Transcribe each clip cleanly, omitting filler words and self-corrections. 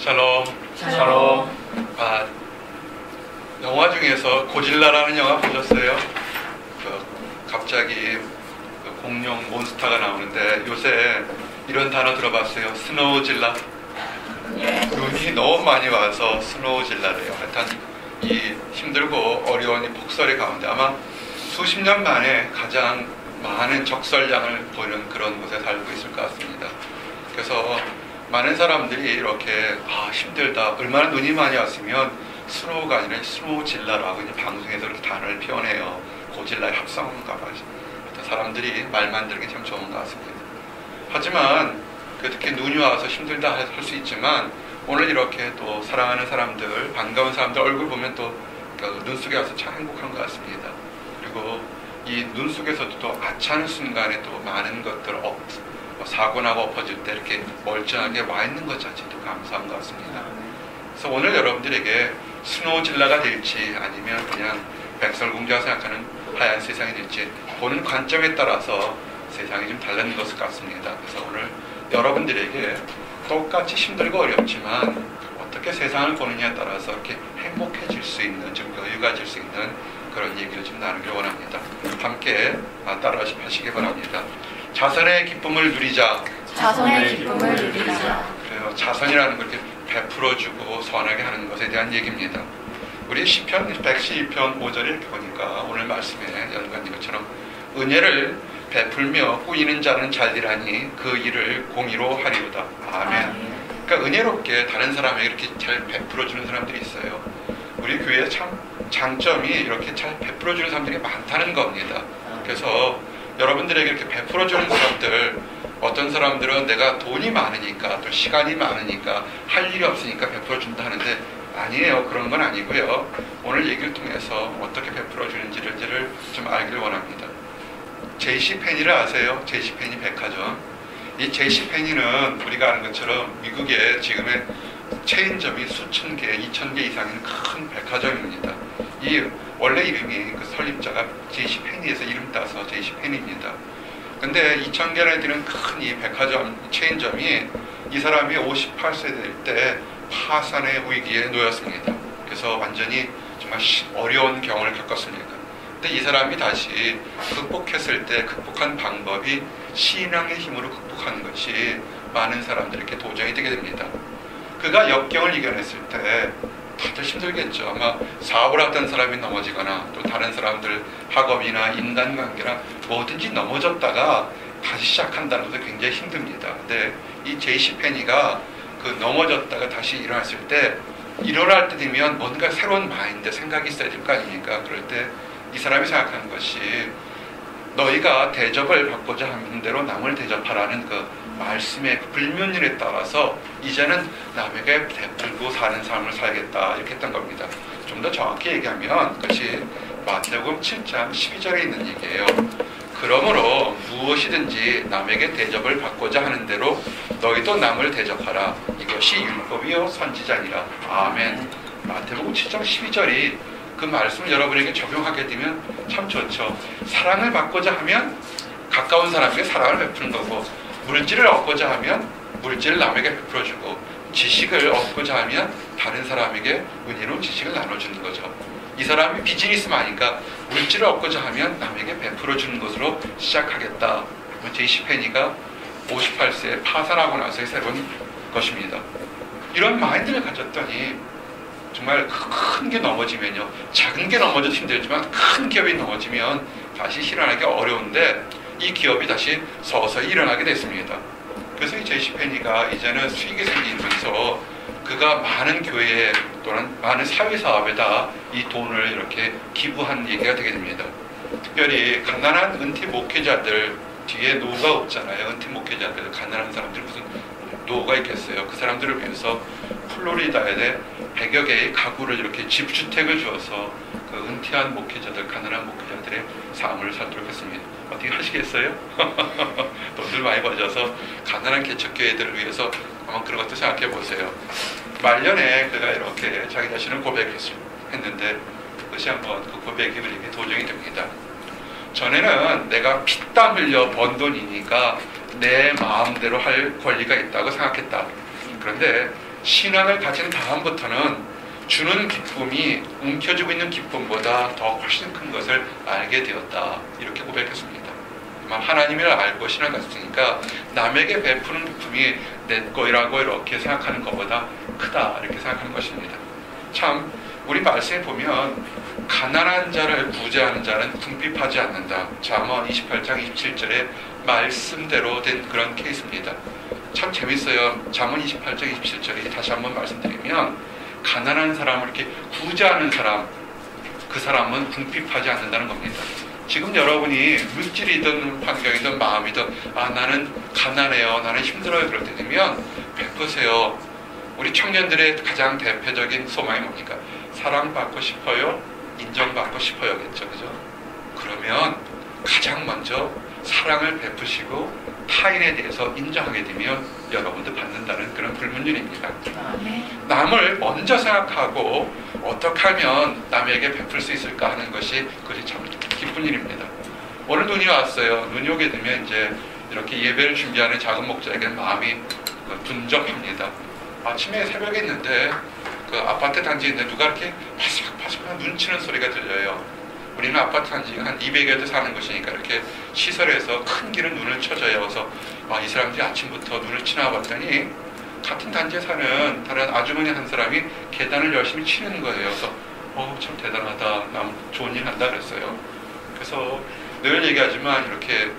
샬롬. 샬롬. 영화 중에서 고질라라는 영화 보셨어요? 갑자기 공룡 몬스터가 나오는데 요새 이런 단어 들어봤어요? 스노우질라. 눈이 너무 많이 와서 스노우질라래요. 하여튼 이 힘들고 어려운 이 폭설의 가운데 아마 수십 년 만에 가장 많은 적설량을 보이는 그런 곳에 살고 있을 것 같습니다. 그래서 많은 사람들이 이렇게 힘들다, 얼마나 눈이 많이 왔으면 스노우가 아니라 스노우질라라고 이제 방송에서 이렇게 단어를 표현해요. 고질라의 합성어인가 봐요. 사람들이 말만 들은 게 참 좋은 것 같습니다. 하지만 그렇게 눈이 와서 힘들다 할 수 있지만 오늘 이렇게 또 사랑하는 사람들, 반가운 사람들 얼굴 보면 또 눈 속에 와서 참 행복한 것 같습니다. 그리고 이 눈 속에서도 또 아차하는 순간에 또 많은 것들 사고 나고 엎어질 때 이렇게 멀쩡하게 와 있는 것 자체도 감사한 것 같습니다. 그래서 오늘 여러분들에게 스노우질라가 될지 아니면 그냥 백설공주가 생각하는 하얀 세상이 될지 보는 관점에 따라서 세상이 좀 달라진 것 같습니다. 그래서 오늘 여러분들에게 똑같이 힘들고 어렵지만 어떻게 세상을 보느냐에 따라서 이렇게 행복해질 수 있는, 좀 여유가 질 수 있는 그런 얘기를 좀 나누기를 원합니다. 함께 따라하시기 바랍니다. 자선의 기쁨을 누리자. 자선의 기쁨을 누리자. 그래요. 자선이라는 걸 이렇게 베풀어주고 선하게 하는 것에 대한 얘기입니다. 우리 시편 112편 5절에 이렇게 보니까 오늘 말씀에 연관된 것처럼 은혜를 베풀며 꾸이는 자는 잘되라니 그 일을 공의로 하리로다. 아멘. 그러니까 은혜롭게 다른 사람에게 이렇게 잘 베풀어주는 사람들이 있어요. 우리 교회의 참 장점이 이렇게 잘 베풀어주는 사람들이 많다는 겁니다. 그래서 여러분들에게 이렇게 베풀어주는 사람들, 어떤 사람들은 내가 돈이 많으니까 또 시간이 많으니까 할 일이 없으니까 베풀어준다 하는데 아니에요. 그런 건 아니고요. 오늘 얘기를 통해서 어떻게 베풀어주는지를 좀 알기를 원합니다. JCPenney를 아세요? JCPenney 백화점. 이 JCPenney는 우리가 아는 것처럼 미국의 지금의 체인점이 수천 개, 2,000개 이상인 큰 백화점입니다. 이 원래 이름이 그 설립자가 JCPenney에서 이름 따서 JCPenney입니다. 근데 2,000개나 되는 큰 이 백화점 체인점이 이 사람이 58세 될 때 파산의 위기에 놓였습니다. 그래서 완전히 정말 어려운 경험을 겪었습니다. 근데 이 사람이 다시 극복했을 때 극복한 방법이 신앙의 힘으로 극복하는 것이 많은 사람들에게 도전이 되게 됩니다. 그가 역경을 이겨냈을 때 다들 힘들겠죠. 아마 사업을 하던 사람이 넘어지거나 또 다른 사람들 학업이나 인간관계나 뭐든지 넘어졌다가 다시 시작한다는 것도 굉장히 힘듭니다. 근데 이 JCPenney가 그 넘어졌다가 다시 일어났을 때 일어날 때 되면 뭔가 새로운 마인드, 생각이 있어야 될 거 아닙니까? 그럴 때 이 사람이 생각하는 것이 너희가 대접을 받고자 하는 대로 남을 대접하라는 그 말씀의 불면율에 따라서 이제는 남에게 베풀고 사는 삶을 살겠다 이렇게 했던 겁니다. 좀 더 정확히 얘기하면 그것이 마태복음 7장 12절에 있는 얘기예요. 그러므로 무엇이든지 남에게 대접을 받고자 하는 대로 너희도 남을 대접하라. 이것이 율법이요 선지자니라. 아멘. 마태복음 7장 12절이 그 말씀을 여러분에게 적용하게 되면 참 좋죠. 사랑을 받고자 하면 가까운 사람에게 사랑을 베푸는 거고, 물질을 얻고자 하면 물질을 남에게 베풀어주고, 지식을 얻고자 하면 다른 사람에게 은혜로운 지식을 나눠주는 거죠. 이 사람이 비즈니스마니까 물질을 얻고자 하면 남에게 베풀어주는 것으로 시작하겠다. JCPenney가 58세에 파산하고 나서 새로운 것입니다. 이런 마인드를 가졌더니 정말 큰 게 넘어지면요, 작은 게 넘어져도 힘들지만 큰 기업이 넘어지면 다시 일어나기 어려운데 이 기업이 다시 서서히 일어나게 됐습니다. 그래서 이 JCPenney가 이제는 수익이 생기면서 그가 많은 교회에 또는 많은 사회사업에다 이 돈을 이렇게 기부한 얘기가 되게 됩니다. 특별히 가난한 은퇴 목회자들 뒤에 노후가 없잖아요. 은퇴 목회자들, 가난한 사람들 무슨 노후가 있겠어요. 그 사람들을 위해서 플로리다에 100여 개의 가구를 이렇게 집주택을 주어서 그 은퇴한 목회자들, 가난한 목회자들의 삶을 살도록 했습니다. 어떻게 하시겠어요? 돈들 많이 버셔서 가난한 개척교회들을 위해서 한번 그런 것도 생각해 보세요. 말년에 그가 이렇게 자기 자신을 고백했는데 그것이 한번 그 고백이 우리에게 도전이 됩니다. 전에는 내가 피땀 흘려 번 돈이니까 내 마음대로 할 권리가 있다고 생각했다. 그런데 신앙을 가진 다음부터는 주는 기쁨이 움켜쥐고 있는 기쁨보다 더 훨씬 큰 것을 알게 되었다. 이렇게 고백했습니다. 하나님을 알고 신앙을 가졌으니까 남에게 베푸는 기쁨이 내 거라고 이렇게 생각하는 것보다 크다. 이렇게 생각하는 것입니다. 참 우리 말씀에 보면 가난한 자를 구제하는 자는 궁핍하지 않는다. 잠언 28장 27절에 말씀대로 된 그런 케이스입니다. 참 재밌어요. 잠언 28장 27절이 다시 한번 말씀드리면 가난한 사람을 이렇게 구제하는 사람, 그 사람은 궁핍하지 않는다는 겁니다. 지금 여러분이 물질이든 환경이든 마음이든 나는 가난해요, 나는 힘들어요 그럴 때 되면 베푸세요. 우리 청년들의 가장 대표적인 소망이 뭡니까? 사랑받고 싶어요? 인정받고 싶어요겠죠, 그죠? 그러면 가장 먼저 사랑을 베푸시고 타인에 대해서 인정하게 되면 여러분도 받는다는 그런 불문율입니다. 남을 먼저 생각하고 어떻게 하면 남에게 베풀 수 있을까 하는 것이 그것이 참 기쁜 일입니다. 오늘 눈이 왔어요. 눈이 오게 되면 이제 이렇게 예배를 준비하는 작은 목자에게는 마음이 분적합니다. 아침에 새벽에 있는데 그 아파트 단지에 있는데 누가 이렇게 바삭바삭 눈 치는 소리가 들려요. 우리는 아파트 단지가 한 200여 대 사는 곳이니까 이렇게 시설에서 큰 길은 눈을 쳐줘요. 그래서 이 사람들이 아침부터 눈을 치나 봤더니 같은 단지에 사는 다른 아주머니 한 사람이 계단을 열심히 치는 거예요. 그래서 참 대단하다. 남 좋은 일 한다 그랬어요. 그래서 늘 얘기하지만 이렇게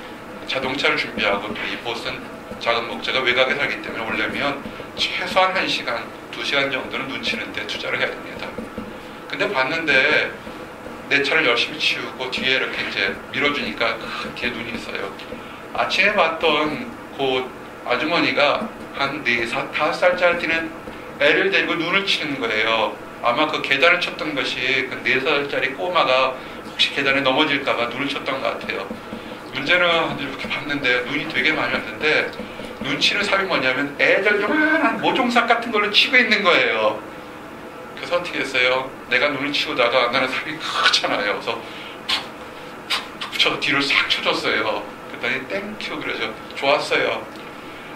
자동차를 준비하고 이 보스턴 작은 목자가 외곽에 살기 때문에 오려면 최소한 1시간, 2시간 정도는 눈 치는데 투자를 해야 됩니다. 근데 봤는데 내 차를 열심히 치우고 뒤에 이렇게 이제 밀어주니까 뒤에 눈이 있어요. 아침에 봤던 그 아주머니가 한 4-5살짜리 뛰는 애를 데리고 눈을 치는 거예요. 아마 그 계단을 쳤던 것이 그 4살짜리 꼬마가 혹시 계단에 넘어질까봐 눈을 쳤던 것 같아요. 문제는 이렇게 봤는데 눈이 되게 많이 왔는데 눈 치는 삽이 뭐냐면 애들 요만한 모종삽 같은 걸로 치고 있는 거예요. 그래서 어떻게 했어요? 내가 눈을 치우다가 나는 삽이 크잖아요. 그래서 푹 붙여서 뒤를 싹 쳐줬어요. 그랬더니 땡큐 그러죠. 좋았어요.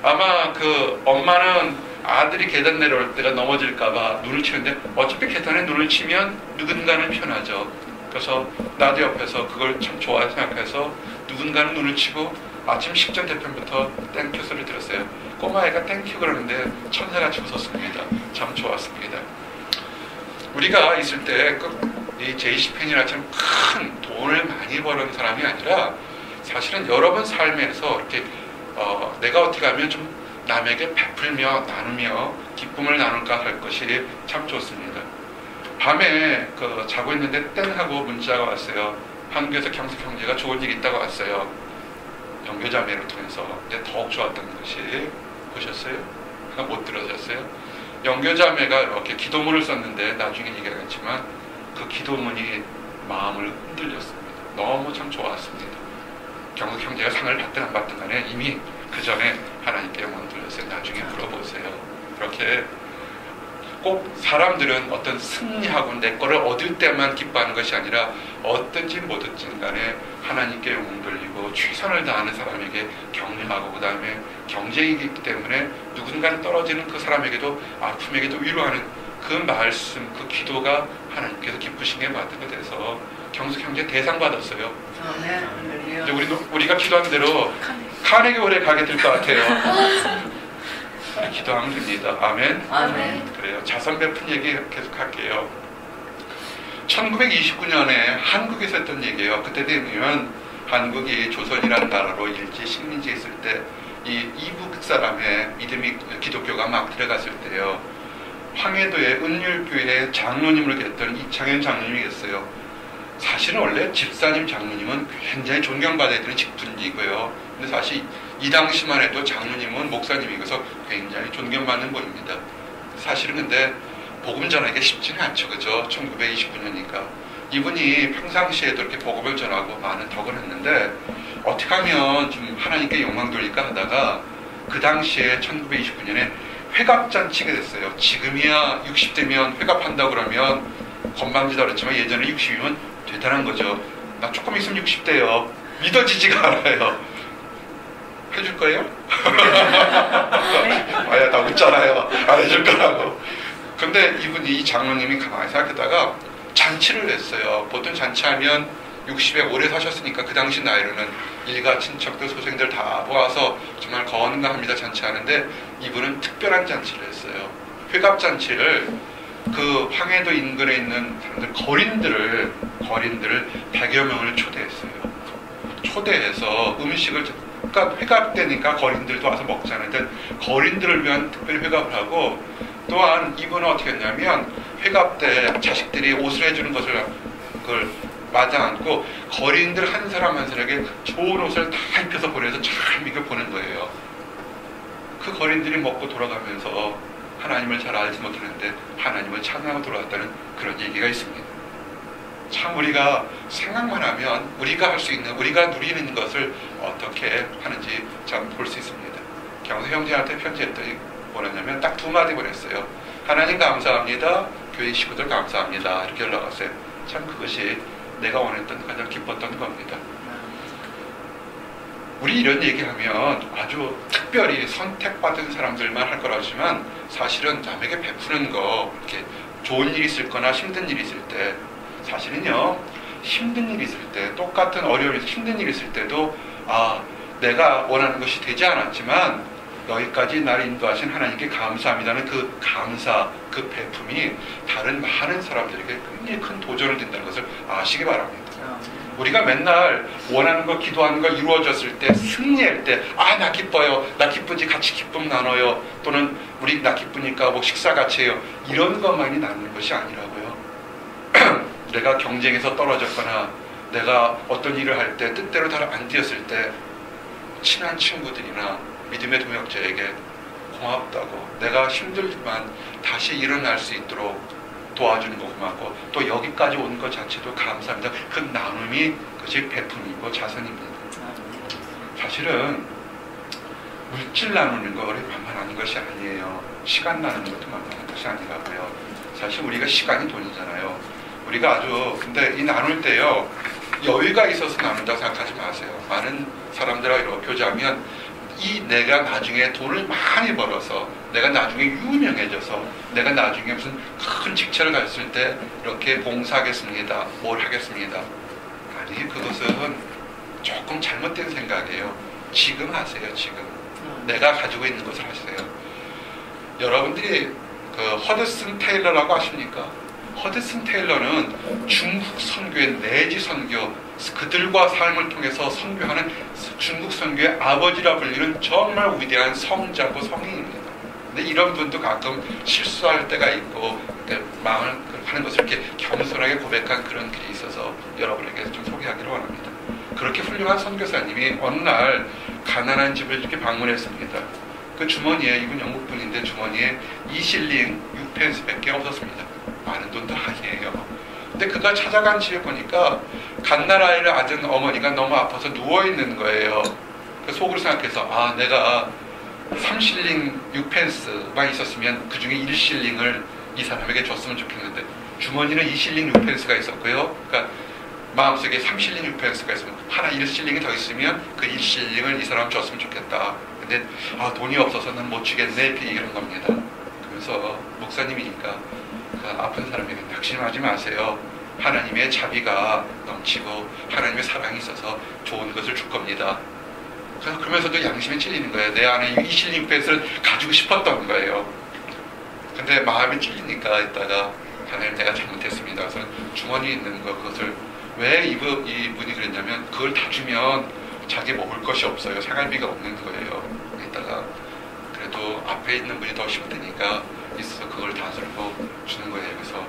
아마 그 엄마는 아들이 계단 내려올 때가 넘어질까봐 눈을 치는데 어차피 계단에 눈을 치면 누군가는 편하죠. 그래서 나도 옆에서 그걸 참 좋아 생각해서 누군가는 눈을 치고 아침 식전 대표부터 땡큐 소리 들었어요. 꼬마애가 땡큐 그러는데 천사같이 웃었습니다. 참 좋았습니다. 우리가 있을 때 이 제이시펜이라처럼 큰 돈을 많이 버는 사람이 아니라 사실은 여러분 삶에서 이렇게 내가 어떻게 하면 좀 남에게 베풀며 나누며 기쁨을 나눌까 할 것이 참 좋습니다. 밤에 자고 있는데 땡 하고 문자가 왔어요. 한국에서 경숙 형제가 좋은 일이 있다고 왔어요. 영교자매를 통해서. 근데 더욱 좋았던 것이 보셨어요? 못 들으셨어요? 영교자매가 이렇게 기도문을 썼는데 나중에 얘기하겠지만 그 기도문이 마음을 흔들렸습니다. 너무 참 좋았습니다. 경숙 형제가 상을 받든 안 받든 간에 이미 그 전에 하나님께 영광을 돌렸어요. 나중에 물어보세요. 그렇게 꼭 사람들은 어떤 승리하고 내 거를 얻을 때만 기뻐하는 것이 아니라 얻든지 못 얻든 간에 하나님께 영광 돌리고 최선을 다하는 사람에게 격려하고 그 다음에 경쟁이기 때문에 누군가는 떨어지는 그 사람에게도 아픔에게도 위로하는 그 말씀, 그 기도가 하나님께서 기쁘시게 만들게 돼서 경숙 형제 대상 받았어요. 이제 우리가 기도한 대로 카네기 홀에 가게 될 것 같아요. 기도하면 됩니다. 아멘. 아멘. 그래요. 자선 베푼 얘기 계속 할게요. 1929년에 한국에서 했던 얘기예요. 그때 되면 한국이 조선이라는 나라로 일제 식민지에 있을 때 이 이북 사람의 믿음이 기독교가 막 들어갔을 때요. 황해도의 은율교회 장로님을 계셨던 이창현 장로님이 계셨어요. 사실은 원래 집사님 장로님은 굉장히 존경받아야 되는 직분이고요. 근데 사실 이 당시만 해도 장로님은 목사님이고서 굉장히 존경받는 분입니다. 사실은 근데 복음 전하기가 쉽지는 않죠. 그죠? 1929년이니까. 이분이 평상시에도 이렇게 복음을 전하고 많은 덕을 했는데 어떻게 하면 좀 하나님께 영광 돌릴까 하다가 그 당시에 1929년에 회갑잔치가 됐어요. 지금이야 60대면 회갑한다고 그러면 건방지다 그랬지만 예전에 60이면 대단한 거죠. 나 조금 있으면 60대요. 믿어지지가 않아요. 해줄 거예요? 아야, 다 웃잖아요. 안 해줄 거라고. 근데 이분이, 이 장로님이 가만히 생각하다가 잔치를 했어요. 보통 잔치하면 60에 오래 사셨으니까 그 당시 나이로는 일가 친척들 소생들 다 모아서 정말 건강합니다 잔치하는데, 이분은 특별한 잔치를 했어요. 회갑잔치를 그 황해도 인근에 있는 사람들, 거린들을 100여 명을 초대했어요. 초대해서 음식을, 그러니까 회갑 때니까 거린들도 와서 먹자는데 거린들을 위한 특별히 회갑을 하고, 또한 이분은 어떻게 했냐면 회갑 때 자식들이 옷을 해주는 것을 그걸 마당 않고 거린들 한 사람 한 사람에게 좋은 옷을 다 입혀서 보내서 잘 먹여 보낸 거예요. 그 거린들이 먹고 돌아가면서 하나님을 잘 알지 못하는데 하나님을 찬양하고 돌아왔다는 그런 얘기가 있습니다. 참 우리가 생각만 하면 우리가 할 수 있는, 우리가 누리는 것을 어떻게 하는지 참 볼 수 있습니다. 경서 형제한테 편지했더니 뭐랬냐면 딱 2마디 보냈어요. 하나님 감사합니다. 교회 식구들 감사합니다. 이렇게 연락 왔어요. 참 그것이 내가 원했던, 가장 기뻤던 겁니다. 우리 이런 얘기하면 아주 특별히 선택받은 사람들만 할 거라지만 사실은 남에게 베푸는 거, 이렇게 좋은 일이 있을 거나 힘든 일이 있을 때, 사실은요, 힘든 일이 있을 때, 똑같은 어려운 힘든 일이 있을 때도 내가 원하는 것이 되지 않았지만 여기까지 나를 인도하신 하나님께 감사합니다는 그 감사, 그 베품이 다른 많은 사람들에게 굉장히 큰 도전을 된다는 것을 아시기 바랍니다. 우리가 맨날 원하는 거, 기도하는 거 이루어졌을 때, 승리할 때, 나 기뻐요, 나 기쁘지, 같이 기쁨 나눠요, 또는 우리 나 기쁘니까 뭐 식사 같이 해요, 이런 것만이 나누는 것이 아니라고요. 내가 경쟁에서 떨어졌거나 내가 어떤 일을 할 때 뜻대로 잘 안 되었을 때 친한 친구들이나 믿음의 동역자에게 고맙다고, 내가 힘들지만 다시 일어날 수 있도록 도와주는 거 고맙고, 또 여기까지 온 것 자체도 감사합니다. 그 나눔이 그것이 베품이고 자선입니다. 사실은 물질 나누는 거 만만한 것이 아니에요. 시간 나누는 것도 만만한 것이 아니라고요. 사실 우리가 시간이 돈이잖아요. 우리가 근데 이 나눌 때요, 여유가 있어서 나눈다고 생각하지 마세요. 많은 사람들하고 교제하면 내가 나중에 돈을 많이 벌어서, 내가 나중에 유명해져서, 내가 나중에 무슨 큰 직책을 갔을 때 이렇게 봉사하겠습니다, 뭘 하겠습니다. 아니, 그것은 조금 잘못된 생각이에요. 지금 하세요. 지금 내가 가지고 있는 것을 하세요. 여러분들이 그 허드슨 테일러라고 아십니까? 허드슨 테일러는 중국 선교의 내지 선교, 그들과 삶을 통해서 선교하는 중국 선교의 아버지라 불리는 정말 위대한 성자고 성인입니다. 근데 이런 분도 가끔 실수할 때가 있고, 마음을 하는 것을 이렇게 겸손하게 고백한 그런 길이 있어서 여러분에게 좀 소개하기를 원합니다. 그렇게 훌륭한 선교사님이 어느 날 가난한 집을 이렇게 방문했습니다. 그 주머니에, 이분 영국 분인데 주머니에 2실링 6펜스밖에 없었습니다. 많은 돈도 아니에요. 근데 그가 찾아간 집에 보니까 갓난아이를 아든 어머니가 너무 아파서 누워있는 거예요. 그래서 속으로 생각해서 내가 3실링 6펜스만 있었으면 그 중에 1실링을 이 사람에게 줬으면 좋겠는데, 주머니는 2실링 6펜스가 있었고요. 그러니까 마음속에 3실링 6펜스가 있으면 하나 1실링이 더 있으면 그 1실링을 이 사람 줬으면 좋겠다. 근데 돈이 없어서 난 못 주겠네, 이렇게 얘기하는 겁니다. 그래서 목사님이니까 그 아픈 사람에게 낙심하지 마세요. 하나님의 자비가 넘치고 하나님의 사랑이 있어서 좋은 것을 줄 겁니다. 그러면서도 양심에 찔리는 거예요. 내 안에 이 실링 펜스를 가지고 싶었던 거예요. 근데 마음이 찔리니까 이따가 하나님, 내가 잘못했습니다. 그래서 주머니에 있는 그것을, 왜 이분이 그랬냐면 그걸 다 주면 자기 먹을 것이 없어요. 생활비가 없는 거예요. 이따가 그래도 앞에 있는 분이 더 힘드니까 있어서 그걸 다 들고 주는 거예요. 그래서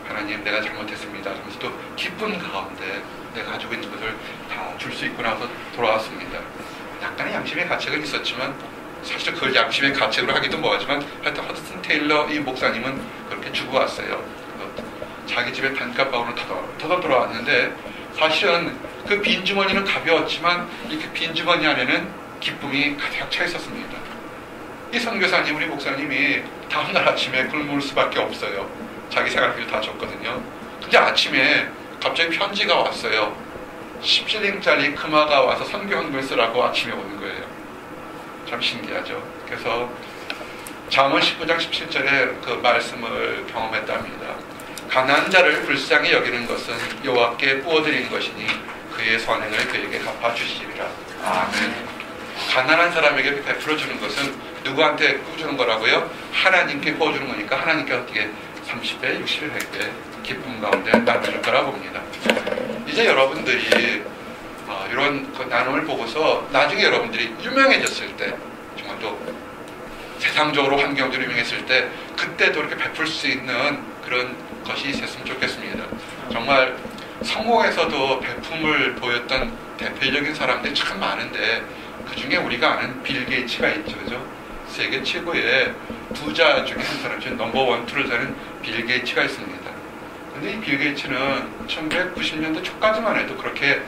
하나님, 내가 잘못했습니다. 그러면서 또 기쁜 가운데 내가 가지고 있는 것을 다 줄 수 있고 나서 돌아왔습니다. 약간의 양심의 가책은 있었지만, 사실 그걸 양심의 가책으로 하기도 뭐하지만, 하여튼 허드슨 테일러 이 목사님은 그렇게 주고 왔어요. 자기 집에 단칸방으로 터져 돌아왔는데, 사실은 그 빈주머니는 가벼웠지만 이렇게 빈주머니 안에는 기쁨이 가득 차 있었습니다. 이 선교사님, 우리 목사님이 다음날 아침에 굶을 수밖에 없어요. 자기 생활비를 다 줬거든요. 근데 아침에 갑자기 편지가 왔어요. 10실링짜리 금화가 와서 선교 헌금을 쓰라고 아침에 오는 거예요. 참 신기하죠. 그래서 잠언 19장 17절에 그 말씀을 경험했답니다. 가난한 자를 불쌍히 여기는 것은 여호와께 부어드린 것이니 그의 선행을 그에게 갚아주시리라. 아멘. 가난한 사람에게 베풀어주는 것은 누구한테 부어주는 거라고요? 하나님께 부어주는 거니까 하나님께 어떻게 30배, 60배, 100배 기쁨 가운데 나눠줄 거라 봅니다. 이제 여러분들이 이런 그 나눔을 보고서 나중에 여러분들이 유명해졌을 때, 정말 또 세상적으로 환경적으로 유명했을 때 그때도 이렇게 베풀 수 있는 그런 것이 있었으면 좋겠습니다. 정말 성공에서도 베품을 보였던 대표적인 사람들이 참 많은데 그 중에 우리가 아는 빌 게이츠가 있죠. 그죠? 세계 최고의 부자 중에 한 사람 중에 넘버 원, 투를 사는 빌 게이츠가 있습니다. 근데 이 빌 게이츠는 1990년대 초까지만 해도 그렇게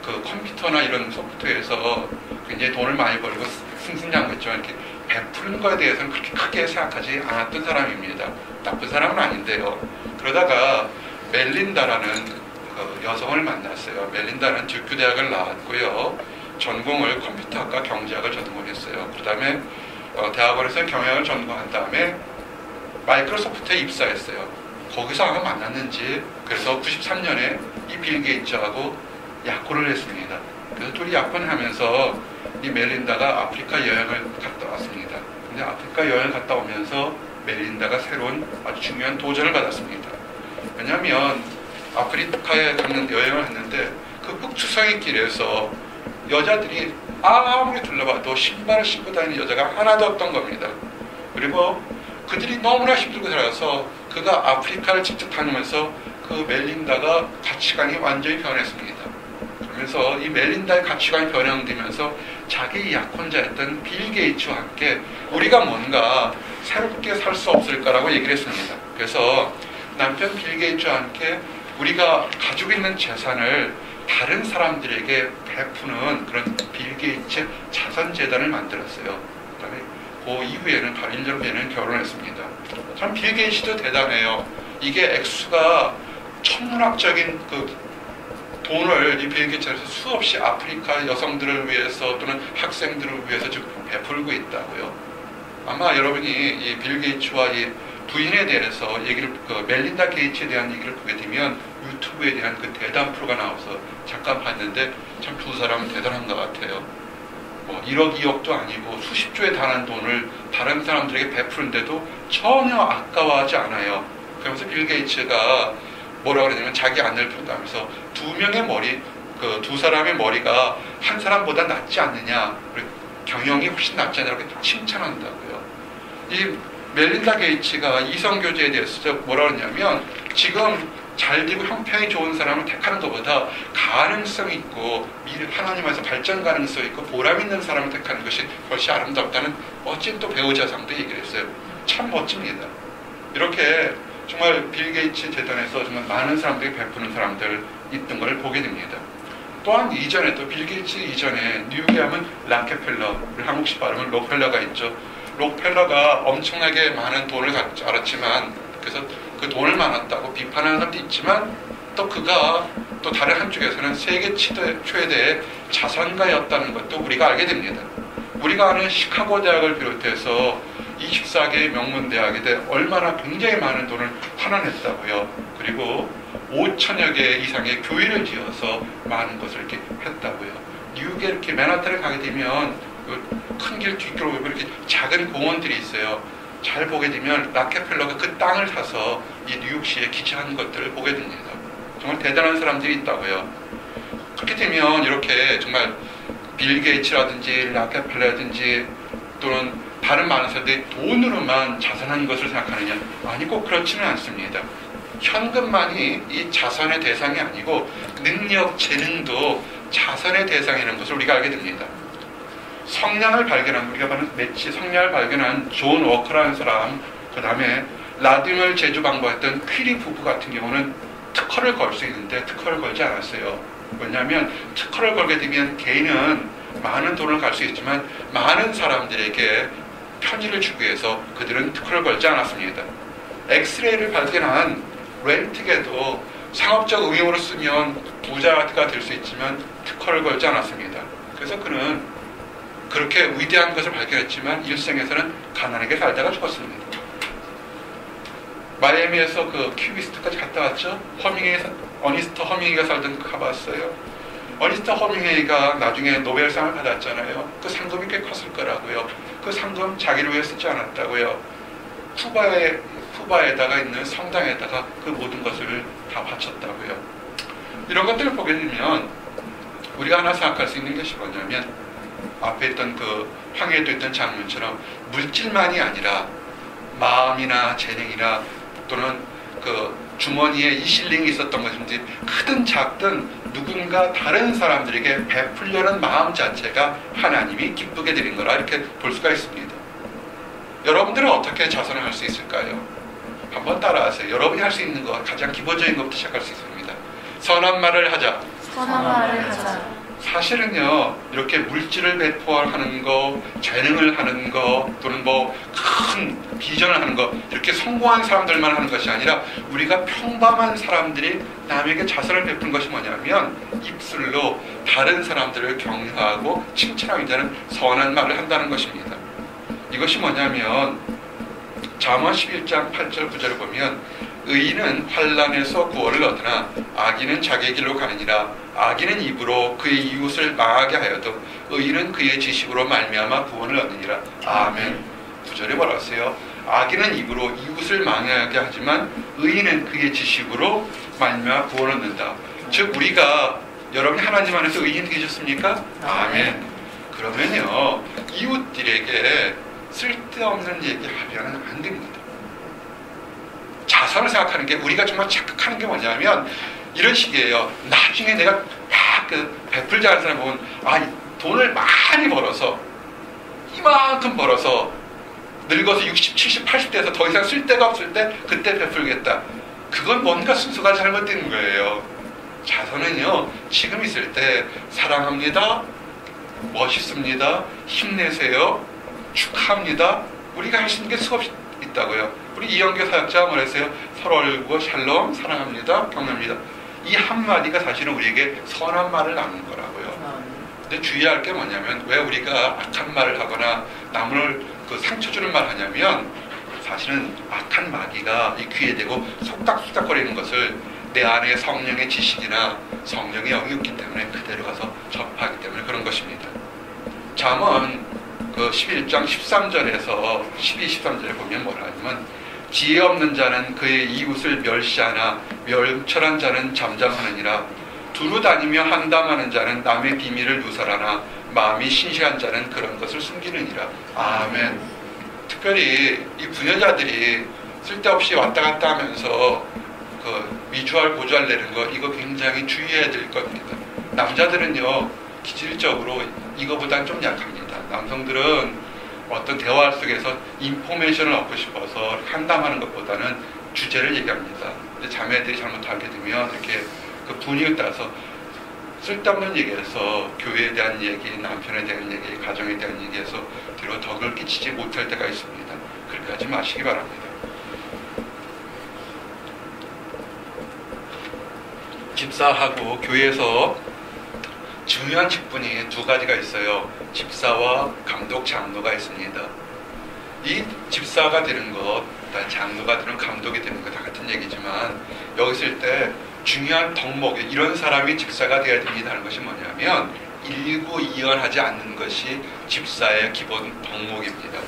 그 컴퓨터나 이런 소프트웨어에서 굉장히 돈을 많이 벌고 승승장구했지만 이렇게 베푸는 거에 대해서는 그렇게 크게 생각하지 않았던 사람입니다. 나쁜 사람은 아닌데요. 그러다가 멜린다라는 그 여성을 만났어요. 멜린다는 듀크 대학을 나왔고요. 전공을 컴퓨터학과 경제학을 전공했어요. 그 다음에 대학원에서 경영을 전공한 다음에 마이크로소프트에 입사했어요. 거기서 아마 만났는지 그래서 93년에 이 빌 게이츠하고 약혼을 했습니다. 그래서 둘이 약혼하면서 이 멜린다가 아프리카 여행을 갔다 왔습니다. 근데 아프리카 여행을 갔다 오면서 멜린다가 새로운 아주 중요한 도전을 받았습니다. 왜냐하면 아프리카에 가는 여행을 했는데 그 북추성의 길에서 여자들이 아무리 둘러봐도 신발을 신고 다니는 여자가 하나도 없던 겁니다. 그리고 그들이 너무나 힘들고 살아서 그가 아프리카를 직접 다니면서 그 멜린다가 가치관이 완전히 변했습니다. 그래서 이 멜린다의 가치관이 변형되면서 자기 약혼자였던 빌 게이츠와 함께 우리가 뭔가 새롭게 살 수 없을까라고 얘기를 했습니다. 그래서 남편 빌 게이츠와 함께 우리가 가지고 있는 재산을 다른 사람들에게 베푸는 그런 빌 게이츠 자선재단을 만들었어요. 그다음에 그 이후에는 바로 1년 후에는 결혼했습니다. 참 빌 게이츠도 대단해요. 이게 액수가 천문학적인 그 돈을 이 빌 게이츠에서 수없이 아프리카 여성들을 위해서 또는 학생들을 위해서 지금 베풀고 있다고요. 아마 여러분이 이 빌 게이츠와 이 부인에 대해서 얘기를 멜린다 게이츠에 대한 얘기를 보게 되면 유튜브에 대한 그 대담 프로가 나와서 잠깐 봤는데 참 두 사람은 대단한 것 같아요. 뭐 1억, 2억도 아니고 수십조에 달하는 돈을 다른 사람들에게 베푸는데도 전혀 아까워하지 않아요. 그러면서 빌 게이츠가 뭐라고 그러냐면 자기 아내를 평가하면서 두 사람의 머리가 한 사람보다 낫지 않느냐, 경영이 훨씬 낫지 않냐고 칭찬한다고요. 이 멜린다 게이츠가 이성교제에 대해서 뭐라고 그러냐면 지금 잘 되고 형편이 좋은 사람을 택하는 것보다 가능성 있고 하나님에서 발전 가능성 있고 보람 있는 사람을 택하는 것이 훨씬 아름답다는 멋진 또 배우자상도 얘기를 했어요. 참 멋집니다. 이렇게 정말 빌 게이츠 재단에서 정말 많은 사람들이 베푸는 사람들 있던 걸 보게 됩니다. 또한 이전에 또 빌 게이츠 이전에 뉴욕에 하면 락케펠러, 한국식 발음은 록펠러가 있죠. 록펠러가 엄청나게 많은 돈을 갖지 않았지만 그래서 그 돈을 많았다고 비판하는 사람도 있지만 또 그가 또 다른 한쪽에서는 세계 최대의 자산가였다는 것도 우리가 알게 됩니다. 우리가 아는 시카고 대학을 비롯해서 24개의 명문 대학에 얼마나 굉장히 많은 돈을 환원했다고요. 그리고 5천여 개 이상의 교회를 지어서 많은 것을 이렇게 했다고요. 뉴욕에 이렇게 맨하탄을 가게 되면 큰 길 뒷길로 이렇게 작은 공원들이 있어요. 잘 보게 되면 락케펠러가 그 땅을 사서 이 뉴욕시에 기증한 것들을 보게 됩니다. 정말 대단한 사람들이 있다고요. 그렇게 되면 이렇게 정말 빌 게이츠라든지 락케펠러라든지 또는 다른 많은 사람들이 돈으로만 자산한 것을 생각하느냐? 아니, 꼭 그렇지는 않습니다. 현금만이 이 자산의 대상이 아니고 능력, 재능도 자산의 대상이라는 것을 우리가 알게 됩니다. 성량을 발견한, 우리가 보는 매치 성량을 발견한 존 워커라는 사람, 그 다음에 라디움을 제조 방법했던 퀴리 부부 같은 경우는 특허를 걸 수 있는데 특허를 걸지 않았어요. 왜냐하면 특허를 걸게 되면 개인은 많은 돈을 갈 수 있지만 많은 사람들에게 편의를 주기 위해서 그들은 특허를 걸지 않았습니다. 엑스레이를 발견한 렌트게도 상업적 응용으로 쓰면 부자가 될 수 있지만 특허를 걸지 않았습니다. 그래서 그는 그렇게 위대한 것을 발견했지만 일생에서는 가난하게 살다가 죽었습니다. 마이애미에서 그 키위스트까지 갔다 왔죠. 어니스터 허밍웨이가 살던 가봤어요. 어니스터 허밍웨이가 나중에 노벨상을 받았잖아요. 그 상금이 꽤 컸을 거라고요. 그 상금 자기를 위해 쓰지 않았다고요. 쿠바에다가 있는 성당에다가 그 모든 것을 다 바쳤다고요. 이런 것들을 보게 되면 우리가 하나 생각할 수 있는 것이 뭐냐면 앞에 있던 그 황해도 있던 장면처럼 물질만이 아니라 마음이나 재능이나 또는 그 주머니에 이실링이 있었던 것인지 크든 작든 누군가 다른 사람들에게 베풀려는 마음 자체가 하나님이 기쁘게 드린 거라 이렇게 볼 수가 있습니다. 여러분들은 어떻게 자선을 할 수 있을까요? 한번 따라하세요. 여러분이 할 수 있는 것 가장 기본적인 것부터 시작할 수 있습니다. 선한 말을 하자. 선한 말을 하자. 사실은요, 이렇게 물질을 배포하는 거, 재능을 하는 거, 또는 뭐 큰 비전을 하는 거, 이렇게 성공한 사람들만 하는 것이 아니라 우리가 평범한 사람들이 남에게 자선을 베푸는 것이 뭐냐면 입술로 다른 사람들을 격려하고 칭찬하기 전에 선한 말을 한다는 것입니다. 이것이 뭐냐면 잠언 11장 8절 9절을 보면 의인은 환난에서 구원을 얻으나 악인은 자기의 길로 가느니라. 악인은 입으로 그의 이웃을 망하게 하여도 의인은 그의 지식으로 말미암아 구원을 얻느니라. 아멘. 9절에 뭐라 하세요? 악인은 입으로 이웃을 망하게 하지만 의인은 그의 지식으로 말미암아 구원을 얻는다. 즉 우리가 여러분이 하나님 안에서 의인 되셨습니까? 아멘. 그러면요 이웃들에게 쓸데없는 얘기하면 안 됩니다. 자선을 생각하는 게 우리가 정말 착각하는 게 뭐냐면 이런 식이에요. 나중에 내가 막 베풀지 않은 사람 보면 돈을 많이 벌어서 이만큼 벌어서 늙어서 60, 70, 80대에서 더 이상 쓸 데가 없을 때 그때 베풀겠다. 그건 뭔가 순서가 잘못된 거예요. 자선은요 지금 있을 때 사랑합니다, 멋있습니다, 힘내세요, 축하합니다. 우리가 할 수 있는 게 수없이 있다고요. 우리 이영교 사역자가 뭐랬어요? 서로 얼고 샬롬, 사랑합니다, 격려합니다. 이 한마디가 사실은 우리에게 선한 말을 나누는 거라고요. 근데 주의할 게 뭐냐면 왜 우리가 악한 말을 하거나 남을 그 상처 주는 말을 하냐면 사실은 악한 마귀가 이 귀에 대고 속닥속닥거리는 것을 내 안에 성령의 지식이나 성령의 영이 없기 때문에 그대로 가서 접하기 때문에 그런 것입니다. 잠언 그 11장 13절에서 12, 13절에 보면 뭐라 하냐면 지혜 없는 자는 그의 이웃을 멸시하나 명철한 자는 잠잠하느니라. 두루 다니며 한담하는 자는 남의 비밀을 누설하나 마음이 신실한 자는 그런 것을 숨기느니라. 아멘. 특별히 이 부녀자들이 쓸데없이 왔다 갔다 하면서 그 위주할 고주할 내는 거 이거 굉장히 주의해야 될 겁니다. 남자들은요 기질적으로 이거보단 좀 약합니다. 남성들은 어떤 대화 속에서 인포메이션을 얻고 싶어서 한담하는 것보다는 주제를 얘기합니다. 근데 자매들이 잘못 알게 되면 이렇게 그 분위기에 따라서 쓸데없는 얘기에서 교회에 대한 얘기, 남편에 대한 얘기, 가정에 대한 얘기에서 뒤로 덕을 끼치지 못할 때가 있습니다. 그렇게 하지 마시기 바랍니다. 집사하고 교회에서 중요한 직분이 두 가지가 있어요. 집사와 감독, 장로가 있습니다. 이 집사가 되는 것, 장로가 되는 감독이 되는 것 다 같은 얘기지만 여기 있을 때 중요한 덕목이 이런 사람이 집사가 되어야 됩니다 하는 것이 뭐냐면 일구이연하지 않는 것이 집사의 기본 덕목입니다.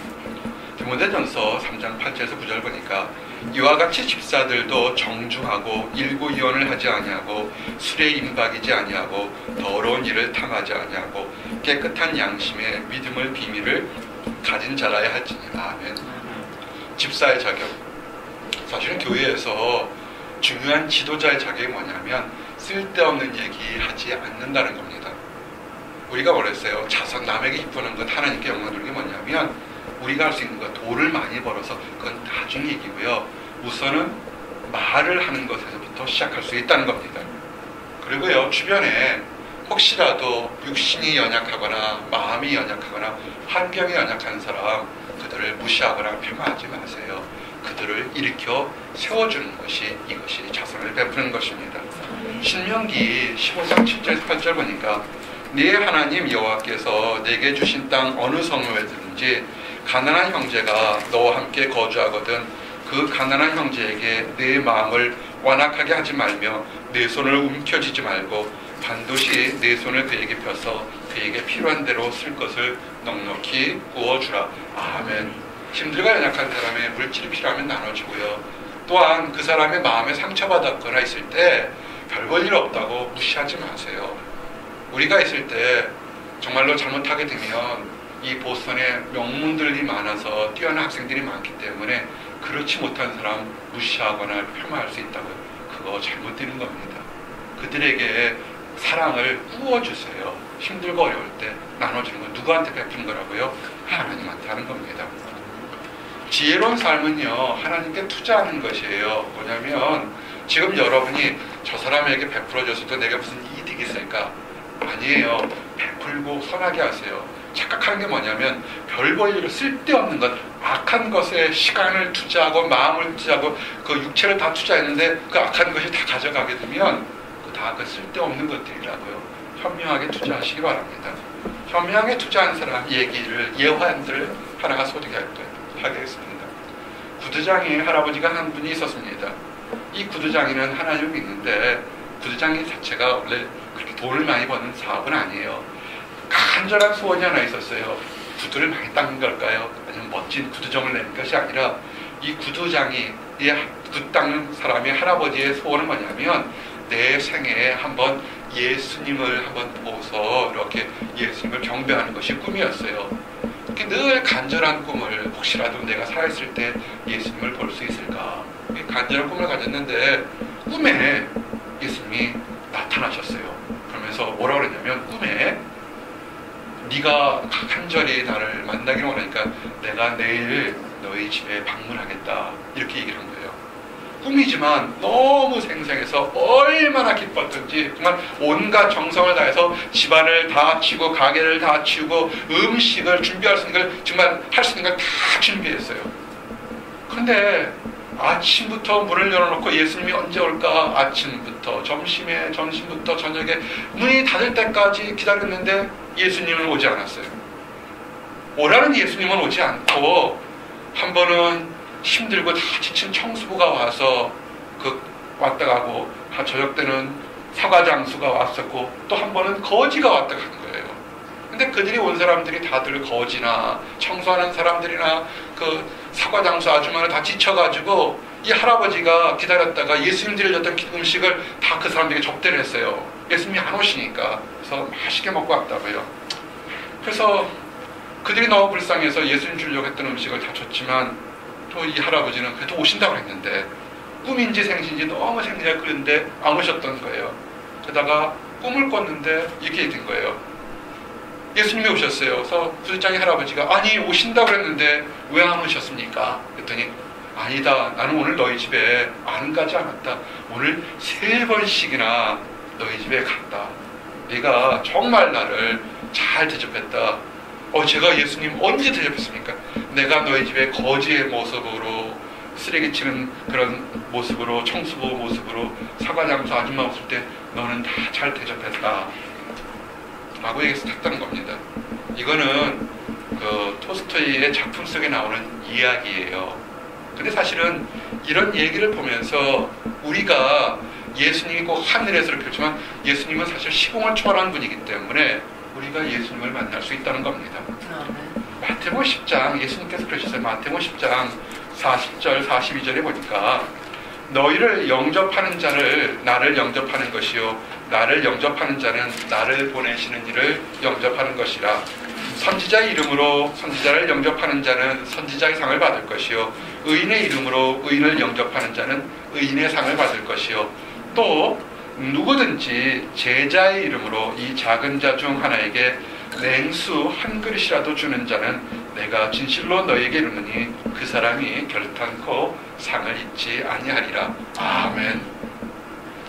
디모데전서 3장 8절에서 9절 보니까 이와 같이 집사들도 정중하고 일구이연을 하지 아니하고 술에 임박이지 아니하고 더러운 일을 탐하지 아니하고 깨끗한 양심에 믿음을 비밀을 가진 자라야 할지니. 아멘. 집사의 자격. 사실은 교회에서 중요한 지도자의 자격이 뭐냐면 쓸데없는 얘기 하지 않는다는 겁니다. 우리가 뭐랬어요? 자선, 남에게 기쁘는 것, 하나님께 영광 돌리는 게 뭐냐면 우리가 할 수 있는 것, 돈을 많이 벌어서 그건 나중 얘기고요. 우선은 말을 하는 것에서부터 시작할 수 있다는 겁니다. 그리고요, 주변에 혹시라도 육신이 연약하거나 마음이 연약하거나 환경이 연약한 사람, 그들을 무시하거나 폄하하지 마세요. 그들을 일으켜 세워주는 것이 이것이 자선을 베푸는 것입니다. 신명기 15장 7절 8절 보니까 네 하나님 여호와께서 내게 주신 땅 어느 성읍에든지 가난한 형제가 너와 함께 거주하거든 그 가난한 형제에게 내 마음을 완악하게 하지 말며 내 손을 움켜쥐지 말고 반드시 내 손을 그에게 펴서 그에게 필요한 대로 쓸 것을 넉넉히 부어주라. 아멘. 힘들고 연약한 사람의 물질이 필요하면 나눠주고요. 또한 그 사람의 마음에 상처받았거나 있을 때 별 볼 일 없다고 무시하지 마세요. 우리가 있을 때 정말로 잘못하게 되면 이 보스턴에 명문들이 많아서 뛰어난 학생들이 많기 때문에 그렇지 못한 사람 무시하거나 폄하할 수 있다고요. 그거 잘못되는 겁니다. 그들에게 사랑을 부어주세요. 힘들고 어려울 때 나눠주는 건 누구한테 베푸는 거라고요? 하나님한테 하는 겁니다. 지혜로운 삶은요, 하나님께 투자하는 것이에요. 뭐냐면 지금 여러분이 저 사람에게 베풀어줘서도 내가 무슨 이득이 있을까? 아니에요. 베풀고 선하게 하세요. 착각하는 게 뭐냐면 별 볼 일 쓸데없는 것, 악한 것에 시간을 투자하고 마음을 투자하고 그 육체를 다 투자했는데 그 악한 것이 다 가져가게 되면 다 그 쓸데없는 것들이라고요. 현명하게 투자하시기 바랍니다. 현명하게 투자한 사람 얘기를, 예화들을 하나가 소개하겠습니다. 구두장이 할아버지가 한 분이 있었습니다. 이 구두장이는 하나님을 믿는데 구두장이 자체가 원래 그렇게 돈을 많이 버는 사업은 아니에요. 간절한 소원이 하나 있었어요. 구두를 많이 닦는 걸까요? 아니면 멋진 구두정을 내는 것이 아니라 이 구두장이, 이 구두 닦는 사람의 할아버지의 소원은 뭐냐면 내 생애에 한번 예수님을 한번 보고서 이렇게 예수님을 경배하는 것이 꿈이었어요. 늘 간절한 꿈을, 혹시라도 내가 살아있을 때 예수님을 볼 수 있을까, 간절한 꿈을 가졌는데 꿈에 예수님이 나타나셨어요. 그러면서 뭐라고 그랬냐면 꿈에 네가 간절히 나를 만나기를 원하니까 내가 내일 너희 집에 방문하겠다, 이렇게 얘기를 한 거예요. 꿈이지만 너무 생생해서 얼마나 기뻤던지 정말 온갖 정성을 다해서 집안을 다 치우고 가게를 다 치우고 음식을 준비할 수 있는 걸, 정말 할 수 있는 걸 다 준비했어요. 그런데 아침부터 문을 열어놓고 예수님이 언제 올까, 아침부터 점심부터 저녁에 문이 닫을 때까지 기다렸는데 예수님은 오지 않았어요. 오라는 예수님은 오지 않고 한 번은 힘들고 다 지친 청수부가 와서 왔다 가고, 저녁 때는 사과장수가 왔었고, 또 한 번은 거지가 왔다 간 거예요. 근데 그들이 온 사람들이 다들 거지나 청소하는 사람들이나 그 사과장수 아줌마를 다 지쳐가지고 이 할아버지가 기다렸다가 예수님 드려줬던 음식을 다 그 사람들에게 접대를 했어요. 예수님이 안 오시니까. 그래서 맛있게 먹고 왔다고요. 그래서 그들이 너무 불쌍해서 예수님 주려고 했던 음식을 다 줬지만 또 이 할아버지는 그래도 오신다고 했는데 꿈인지 생신인지 너무 생생하게 그랬는데 안 오셨던 거예요. 그러다가 꿈을 꿨는데 이렇게 된 거예요. 예수님이 오셨어요. 그래서 구두장의 할아버지가 아니 오신다고 그랬는데 왜 안 오셨습니까? 그랬더니 아니다, 나는 오늘 너희 집에 안 가지 않았다. 오늘 3번씩이나 너희 집에 갔다. 네가 정말 나를 잘 대접했다. 제가 예수님 언제 대접했습니까? 내가 너희 집에 거지의 모습으로, 쓰레기 치는 그런 모습으로, 청수부 모습으로, 사과장수 아줌마 없을 때 너는 다 잘 대접했다 라고 얘기했다는 겁니다. 이거는 그 토스토이의 작품 속에 나오는 이야기예요. 근데 사실은 이런 얘기를 보면서 우리가 예수님이 꼭 하늘에서를 펼치지만 예수님은 사실 시공을 초월한 분이기 때문에 우리가 예수님을 만날 수 있다는 겁니다. 마태복음 10장, 예수님께서 그러셨어요. 마태복음 10장 40절 42절에 보니까 너희를 영접하는 자를 나를 영접하는 것이요 나를 영접하는 자는 나를 보내시는 이를 영접하는 것이라. 선지자의 이름으로 선지자를 영접하는 자는 선지자의 상을 받을 것이요 의인의 이름으로 의인을 영접하는 자는 의인의 상을 받을 것이요 또 누구든지 제자의 이름으로 이 작은 자 중 하나에게 냉수 한 그릇이라도 주는 자는 내가 진실로 너희에게 이르노니 그 사람이 결탄코 상을 잊지 아니하리라. 아멘.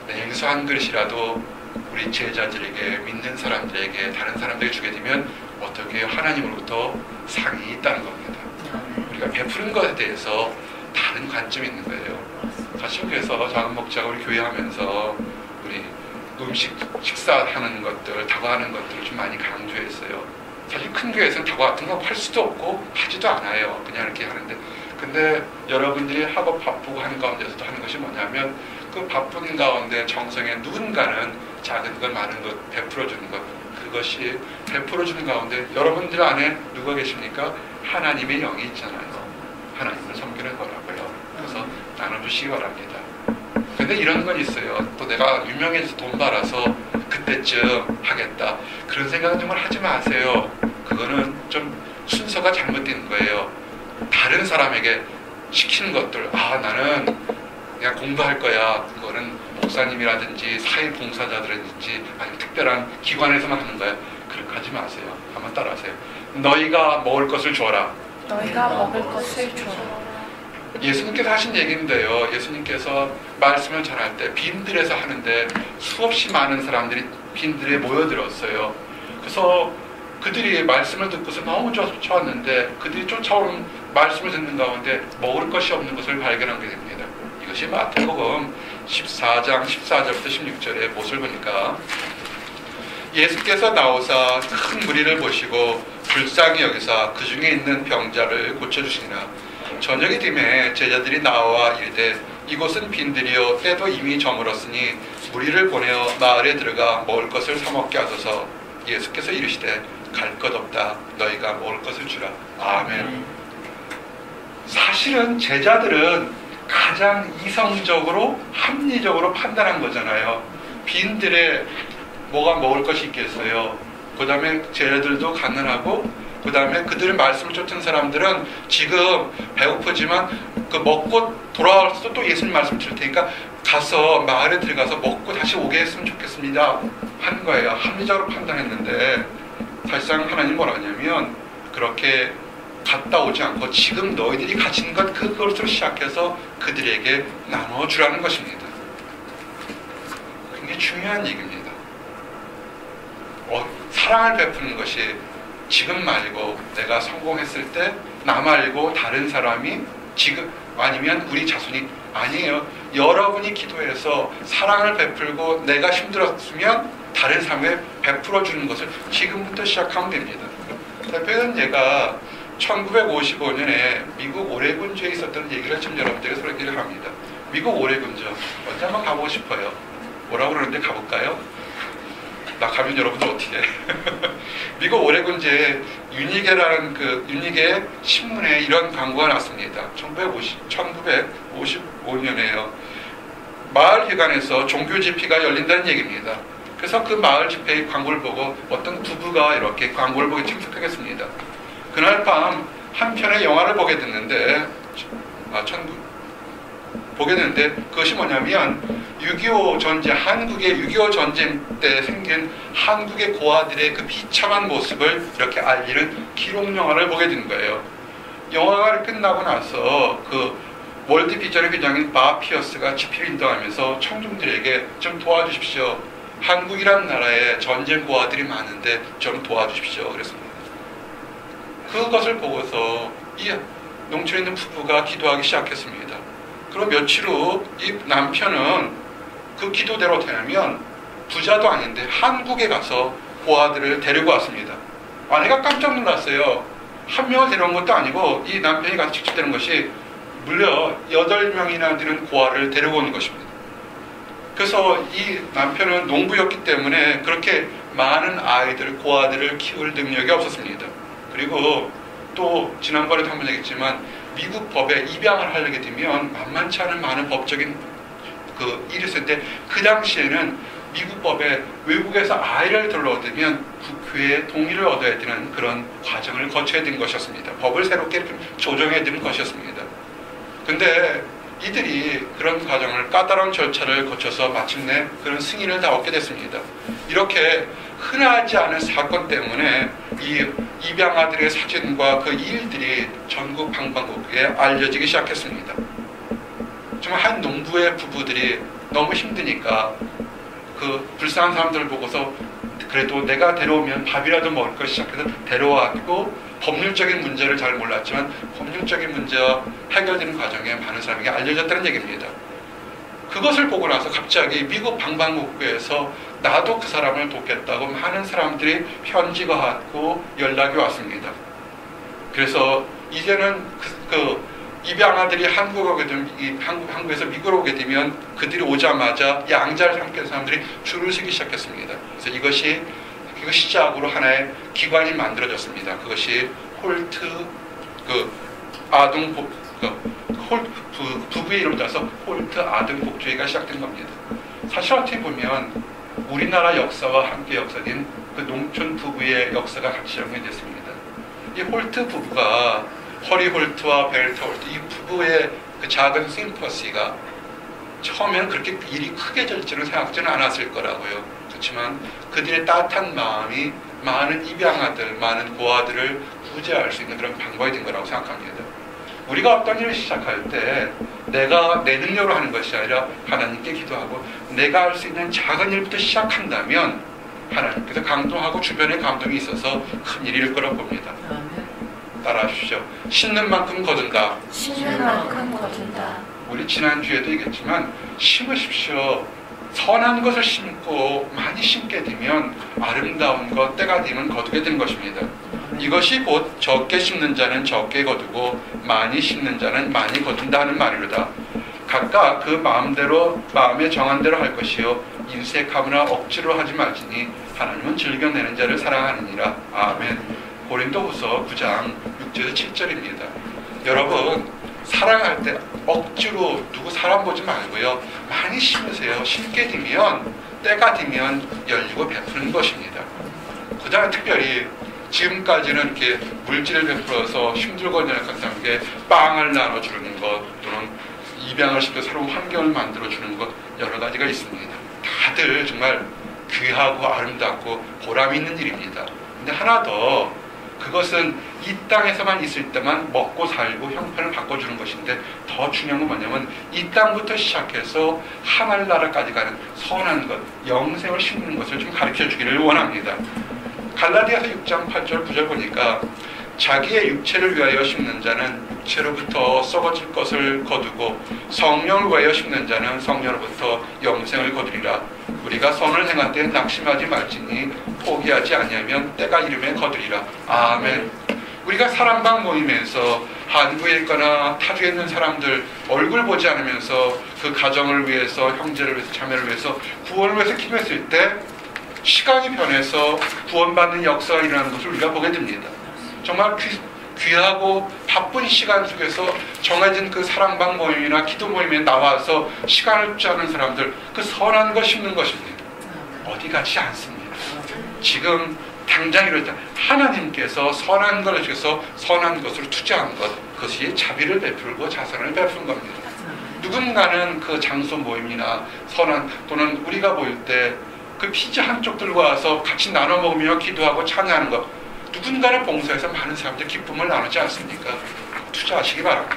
냉수 한 그릇이라도 우리 제자들에게, 믿는 사람들에게, 다른 사람들에게 주게 되면 어떻게 하나님으로부터 상이 있다는 겁니다. 우리가 베푸는 것에 대해서 다른 관점이 있는 거예요. 사실 그래서 작은 목자가 우리 교회 하면서 우리 식사하는 것들, 다과하는 것들을 좀 많이 강조했어요. 사실 큰 교회에서는 다과 같은 거 할 수도 없고 하지도 않아요. 그냥 이렇게 하는데. 근데 여러분들이 하고 바쁘고 하는 가운데서도 하는 것이 뭐냐면 그 바쁜 가운데 정성에 누군가는 작은 것 많은 것 베풀어 주는 것, 그것이 베풀어 주는 가운데 여러분들 안에 누가 계십니까? 하나님의 영이 있잖아요. 하나님을 섬기는 거라고요. 그래서 나눠주시기 바랍니다. 근데 이런 건 있어요. 또 내가 유명해서 돈 벌어서 그때쯤 하겠다, 그런 생각은 정말 하지 마세요. 그거는 좀 순서가 잘못된 거예요. 다른 사람에게 시키는 것들, 나는 그냥 공부할 거야, 그거는 목사님이라든지 사회봉사자들이든지 아니면 특별한 기관에서만 하는 거야. 그렇게 하지 마세요. 한번 따라하세요. 너희가 먹을 것을 줘라. 너희가 먹을 것을 줘라. 예수님께서 하신 얘기인데요. 예수님께서 말씀을 전할 때 빈들에서 하는데 수없이 많은 사람들이 빈들에 모여들었어요. 그래서 그들이 말씀을 듣고서 너무 좋았는데 그들이 쫓아오는 말씀을 듣는 가운데 먹을 것이 없는 것을 발견하게 됩니다. 이것이 마태복음 14장 14절부터 16절의 모습을 보니까, 예수께서 나오사 큰 무리를 보시고 불쌍히 여기사 그 중에 있는 병자를 고쳐주시니라. 저녁이 되매 제자들이 나와 이르되 이곳은 빈들이요 때도 이미 저물었으니 무리를 보내어 마을에 들어가 먹을 것을 사 먹게 하소서. 예수께서 이르시되 갈 것 없다. 너희가 먹을 것을 주라. 아멘. 사실은 제자들은 가장 이성적으로 합리적으로 판단한 거잖아요. 빈들에 뭐가 먹을 것이 있겠어요. 그 다음에 제자들도 가난하고, 그 다음에 그들의 말씀을 쫓은 사람들은 지금 배고프지만 그 먹고 돌아와서 또 예수님 말씀 들을 테니까 가서 마을에 들어가서 먹고 다시 오게 했으면 좋겠습니다 한 거예요. 합리적으로 판단했는데 사실상 하나님 뭐라 하냐면 그렇게 갔다 오지 않고 지금 너희들이 가진 것 그것으로 시작해서 그들에게 나눠주라는 것입니다. 굉장히 중요한 얘기입니다. 사랑을 베푸는 것이 지금 말고 내가 성공했을 때 나 말고 다른 사람이 지금 아니면 우리 자손이 아니에요. 여러분이 기도해서 사랑을 베풀고 내가 힘들었으면 다른 사람에게 베풀어 주는 것을 지금부터 시작하면 됩니다. 대표는 얘가 1955년에 미국 오레곤주에 있었던 얘기를 지금 여러분들에게 소개를 합니다. 미국 오레곤주 언제 한번 가보고 싶어요. 뭐라고 그러는데 가볼까요? 나 가면 여러분들 어떻게 해? 미국 오레곤주에 유니게라는 그 유니게 신문에 이런 광고가 났습니다. 1955년에요. 마을 회관에서 종교 집회가 열린다는 얘기입니다. 그래서 그 마을 집회의 광고를 보고 어떤 부부가 이렇게 광고를 보고 참석하겠습니다. 그날 밤 한 편의 영화를 보게 됐는데, 그것이 뭐냐면 6.25 전쟁, 한국의 6.25 전쟁 때 생긴 한국의 고아들의 그 비참한 모습을 이렇게 알리는 기록 영화를 보게 된 거예요. 영화가 끝나고 나서 그 월드 비전의 회장인 바 피어스가 집회를 인도하면서 청중들에게 좀 도와주십시오. 한국이란 나라에 전쟁 고아들이 많은데 좀 도와주십시오. 그랬습니다. 그것을 보고서 이 농촌에 있는 부부가 기도하기 시작했습니다. 그리고 며칠 후 이 남편은 그 기도대로 어떻게 하냐면 부자도 아닌데 한국에 가서 고아들을 데리고 왔습니다. 아내가 깜짝 놀랐어요. 한 명을 데려온 것도 아니고 이 남편이 가서 직접 데려온 것이 무려 8명이나 되는 고아를 데리고 온 것입니다. 그래서 이 남편은 농부였기 때문에 그렇게 많은 아이들, 고아들을 키울 능력이 없었습니다. 그리고 또 지난번에도 한번 얘기했지만 미국 법에 입양을 하려게 되면 만만치 않은 많은 법적인 그 일이 있을 때 그 당시에는 미국 법에 외국에서 아이를 들러오면 국회의 동의를 얻어야 되는 그런 과정을 거쳐야 되는 것이었습니다. 법을 새롭게 조정해야 되는 것이었습니다. 근데 이들이 그런 과정을 까다로운 절차를 거쳐서 마침내 그런 승인을 다 얻게 됐습니다. 이렇게 흔하지 않은 사건 때문에 이 입양아들의 사진과 그 일들이 전국 방방곡곡에 알려지기 시작했습니다. 정말 한 농부의 부부들이 너무 힘드니까 그 불쌍한 사람들을 보고서 그래도 내가 데려오면 밥이라도 먹을 것 시작해서 데려왔고, 법률적인 문제를 잘 몰랐지만 법률적인 문제와 해결되는 과정에 많은 사람에게 알려졌다는 얘기입니다. 그 그것을 보고 나서 갑자기 미국 방방곡곡에서 나도 그 사람을 돕겠다고 많은 사람들이 편지가 왔고 연락이 왔습니다. 그래서 이제는 입양아들이 한국에서 미국으로 오게 되면 그들이 오자마자 양자를 삼게 된 사람들이 줄을 서기 시작했습니다. 그래서 이것이 시작으로 하나의 기관이 만들어졌습니다. 그것이 홀트 부부의 이름을 따서 홀트 아동복지회가 시작된 겁니다. 사실 어떻게 보면 우리나라 역사와 함께 역사된 그 농촌 부부의 역사가 같이 연결됐습니다. 이 홀트 부부가 허리 홀트와 벨트 홀트 이 부부의 그 작은 심퍼시가 처음에는 그렇게 일이 크게 될 줄은 생각지는 않았을 거라고요. 그렇지만 그들의 따뜻한 마음이 많은 입양아들, 많은 고아들을 구제할 수 있는 그런 방법이 된 거라고 생각합니다. 우리가 어떤 일을 시작할 때 내가 내 능력으로 하는 것이 아니라 하나님께 기도하고 내가 할 수 있는 작은 일부터 시작한다면 하나님께서 감동하고 주변에 감동이 있어서 큰 일이 일 거라고 봅니다. 따라하십시오. 심는 만큼 거둔다. 심는 만큼 거둔다. 우리 지난주에도 얘기했지만 심으십시오. 선한 것을 심고 많이 심게 되면 아름다운 것, 때가 되면 거두게 되는 것입니다. 이것이 곧 적게 심는 자는 적게 거두고 많이 심는 자는 많이 거둔다 하는 말이로다. 각각 그 마음대로 마음에 정한 대로 할 것이요 인색하거나 억지로 하지 말지니 하나님은 즐겨내는 자를 사랑하느니라. 아멘. 고린도후서 9장 6절에서 7절입니다. 여러분 사랑할 때 억지로 누구 사람 보지 말고요. 많이 심으세요. 심게 되면 때가 되면 열리고 베푸는 것입니다. 그 다음에 특별히 지금까지는 이렇게 물질을 베풀어서 힘들고 있는 사람에게 빵을 나눠주는 것 또는 입양을 시켜 새로운 환경을 만들어주는 것 여러 가지가 있습니다. 다들 정말 귀하고 아름답고 보람 있는 일입니다. 근데 하나 더 그것은 이 땅에서만 있을 때만 먹고 살고 형편을 바꿔주는 것인데 더 중요한 건 뭐냐면 이 땅부터 시작해서 하늘나라까지 가는 선한 것, 영생을 심는 것을 좀 가르쳐 주기를 원합니다. 갈라디아서 6장 8절 9절 보니까 자기의 육체를 위하여 심는 자는 육체로부터 썩어질 것을 거두고 성령을 위하여 심는 자는 성령으로부터 영생을 거두리라. 우리가 선을 행할 때 낙심하지 말지니 포기하지 아니하면 때가 이름에 거두리라. 아멘. 우리가 사랑방 모임에서 한국에 있거나 타주에 있는 사람들 얼굴 보지 않으면서 그 가정을 위해서 형제를 위해서 자매를 위해서 구원을 위해서 기도했을 때 시간이 변해서 구원받는 역사가 일어나는 것을 우리가 보게 됩니다. 정말 귀하고 바쁜 시간 속에서 정해진 그 사랑방 모임이나 기도 모임에 나와서 시간을 짜는 사람들 그 선한 것 심는 것입니다. 어디 가지 않습니다. 지금 당장 이럴 때 하나님께서 선한 것을 주셔서 선한 것으로 투자한 것 그것이 자비를 베풀고 자선을 베푸는 겁니다. 누군가는 그 장소 모임이나 선한 또는 우리가 모일 때 그 피자 한쪽 들고 와서 같이 나눠 먹으며 기도하고 찬양하는 것 누군가를 봉사해서 많은 사람들이 기쁨을 나누지 않습니까? 투자하시기 바랍니다.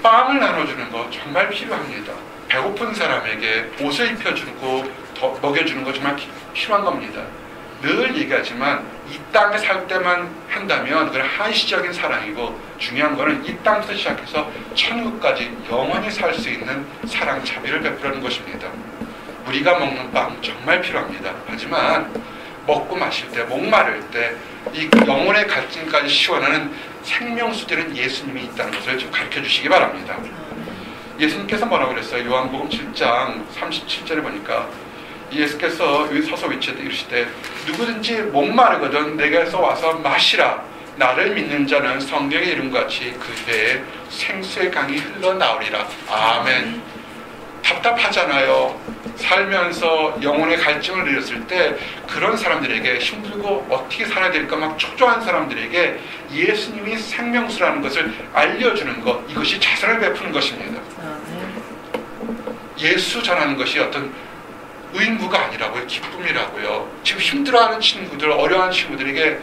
빵을 나눠주는 것 정말 필요합니다. 배고픈 사람에게 옷을 입혀주고 먹여주는 것 정말 필요한 겁니다. 늘 얘기하지만 이 땅에 살 때만 한다면 그건 한시적인 사랑이고 중요한 거는 이 땅부터 시작해서 천국까지 영원히 살 수 있는 사랑 자비를 베푸는 것입니다. 우리가 먹는 빵 정말 필요합니다. 하지만 먹고 마실 때, 목마를 때 이 영혼의 갈증까지 시원하는 생명수되는 예수님이 있다는 것을 좀 가르쳐 주시기 바랍니다. 예수님께서 뭐라고 그랬어요? 요한복음 7장 37절에 보니까 예수께서 여기 서서 위치에 이르시되 누구든지 목마르거든 내게서 와서 마시라. 나를 믿는 자는 성경의 이름같이 그 배에 생수의 강이 흘러나오리라. 아멘. 답답하잖아요. 살면서 영혼의 갈증을 잃었을 때 그런 사람들에게 힘들고 어떻게 살아야 될까 막 초조한 사람들에게 예수님이 생명수라는 것을 알려주는 것 이것이 자선을 베푸는 것입니다. 예수 전하는 것이 어떤 의무가 아니라고요. 기쁨이라고요. 지금 힘들어하는 친구들 어려운 친구들에게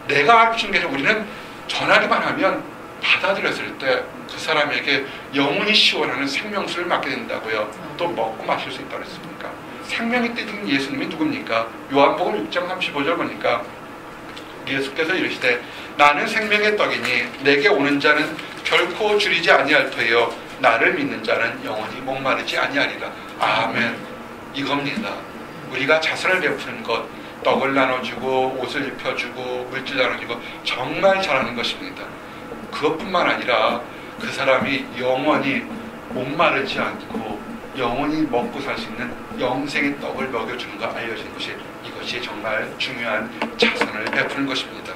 내가 할 수 있는 게 우리는 전하기만 하면 받아들였을 때 그 사람에게 영원히 시원하는 생명수를 맡게 된다고요. 또 먹고 마실 수 있다고 했습니까? 생명이 떼진 예수님이 누굽니까? 요한복음 6장 35절 보니까 예수께서 이르시되 나는 생명의 떡이니 내게 오는 자는 결코 줄이지 아니할 터이요 나를 믿는 자는 영원히 목마르지 아니하리라. 아멘. 이겁니다. 우리가 자선을 베푸는 것, 떡을 나눠주고 옷을 입혀주고 물질 나눠주고 정말 잘하는 것입니다. 그것뿐만 아니라 그 사람이 영원히 목마르지 않고 영원히 먹고 살 수 있는 영생의 떡을 먹여주는 거 알려주는 것이, 이것이 정말 중요한 자선을 베푸는 것입니다.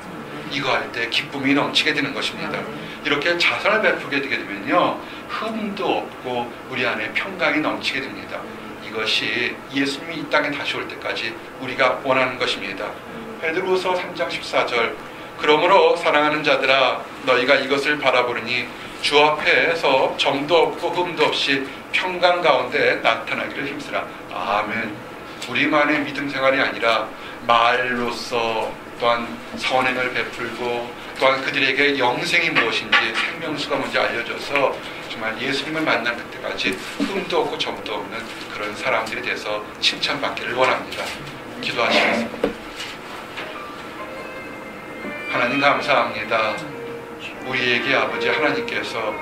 이거 할 때 기쁨이 넘치게 되는 것입니다. 이렇게 자선을 베푸게 되게 되면요, 흠도 없고 우리 안에 평강이 넘치게 됩니다. 이것이 예수님이 이 땅에 다시 올 때까지 우리가 원하는 것입니다. 베드로후서 3장 14절, 그러므로 사랑하는 자들아 너희가 이것을 바라보느니 주 앞에서 점도 없고 흠도 없이 평강 가운데 나타나기를 힘쓰라. 아멘. 우리만의 믿음 생활이 아니라 말로써 또한 선행을 베풀고 또한 그들에게 영생이 무엇인지, 생명수가 뭔지 알려줘서 정말 예수님을 만난 그때까지 흠도 없고 점도 없는 그런 사람들이 돼서 칭찬받기를 원합니다. 기도하시겠습니다. 하나님 감사합니다. 우리에게 아버지 하나님께서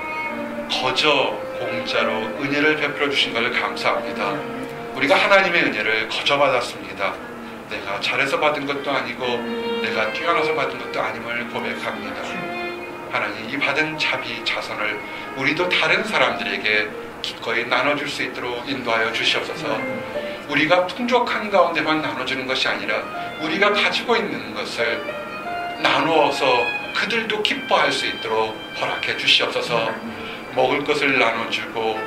거저 공짜로 은혜를 베풀어 주신 것을 감사합니다. 우리가 하나님의 은혜를 거저 받았습니다. 내가 잘해서 받은 것도 아니고 내가 뛰어나서 받은 것도 아님을 고백합니다. 하나님, 이 받은 자비 자선을 우리도 다른 사람들에게 기꺼이 나눠줄 수 있도록 인도하여 주시옵소서. 우리가 풍족한 가운데만 나눠주는 것이 아니라 우리가 가지고 있는 것을 나누어서 그들도 기뻐할 수 있도록 허락해 주시옵소서. 먹을 것을 나눠주고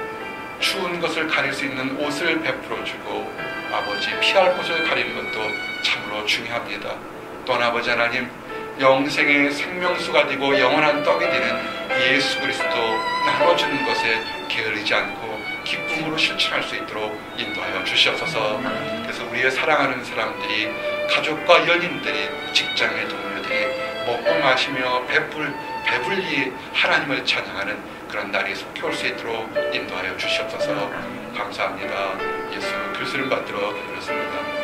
추운 것을 가릴 수 있는 옷을 베풀어주고 아버지 피할 곳을 가리는 것도 참으로 중요합니다. 또한 아버지 하나님, 영생의 생명수가 되고 영원한 떡이 되는 예수 그리스도 나눠주는 것에 게으르지 않고 기쁨으로 실천할 수 있도록 인도하여 주시옵소서. 그래서 우리의 사랑하는 사람들이, 가족과 연인들이, 직장의 동료들이 먹고 마시며 배불리 하나님을 찬양하는 그런 날이 속히 올 수 있도록 인도하여 주시옵소서. 감사합니다. 예수 그리스도를 받들어 드렸습니다.